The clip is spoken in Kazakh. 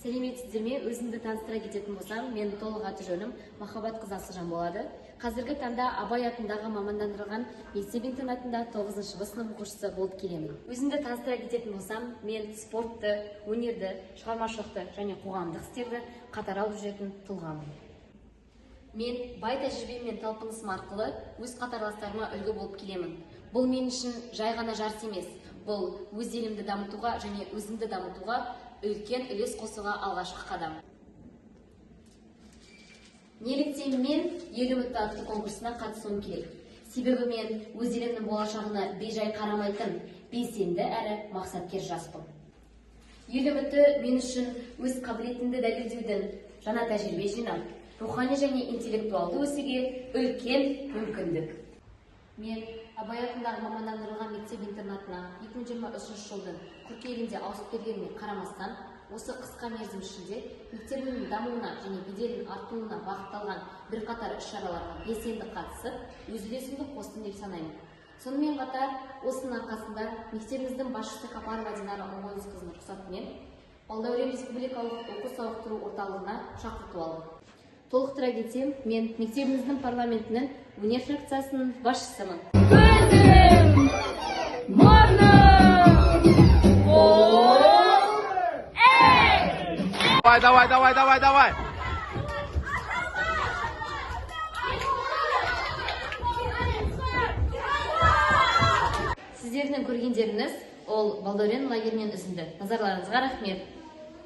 Сәлеметсіздер ме? Өзімді таныстыра кететін болсам, мен толық аты жөнім Махаббат қызы Асылжан болады. Қазіргі таңда Абай атындағы мамандандырылған мектеп-интернатында 9-шы сынып оқушысы болып келемін. Өзімді таныстыра кететін болсам, мен спортты, өнерді, шығармашылықты және қоғамдық істерді қатар алып жүретін тұлғамын. Мен бай тәжірибем мен талпынысым арқылы өз қатарластарыма үлгі болып келемін. Бұл мен үшін жай ғана жарыс емес, бұл өз елімді дамытуға және өзімді дамытуға үлкен үлес қосуға алғашқы қадам. Неліктен мен ел үміті атты конкурсына қатысуым керек? Себебі мен өз елімнің болашағына бейжай қарамайтын, белсенді әрі мақсаткер жаспын. Ел үміті мен үшін өз қабілетімді дәлелдеудің жаңа тәжірибе жинап, рухани және интеллектуалды өсуге үлкен мүмкіндік. Мен Абай атындағы мамандандырылған мектеп-интернатына 2023 жылдың қыркүйегінде ауысып келгеніме қарамастан, осы қысқа мерзім ішінде мектебімнің дамуына және беделінің артуына бағытталған бірқатар іс-шараларға белсенді қатысып, өз үлесімді қостым деп санаймын. Сонымен қатар, осының арқасында мектебіміздің басшысы Капарова Динара Оңғойқызының рұқсатымен Балдәурен республикалық оқу-сауықтыру орталығына шақырту алдым. Толықтыра кетсем, мен мектебіміздің парламентінің өнер фракциясының басшысымын. Давай! Сіздердің көргендеріңіз ол Балдәурен лагерінен үзінді. Назарларыңызға рахмет.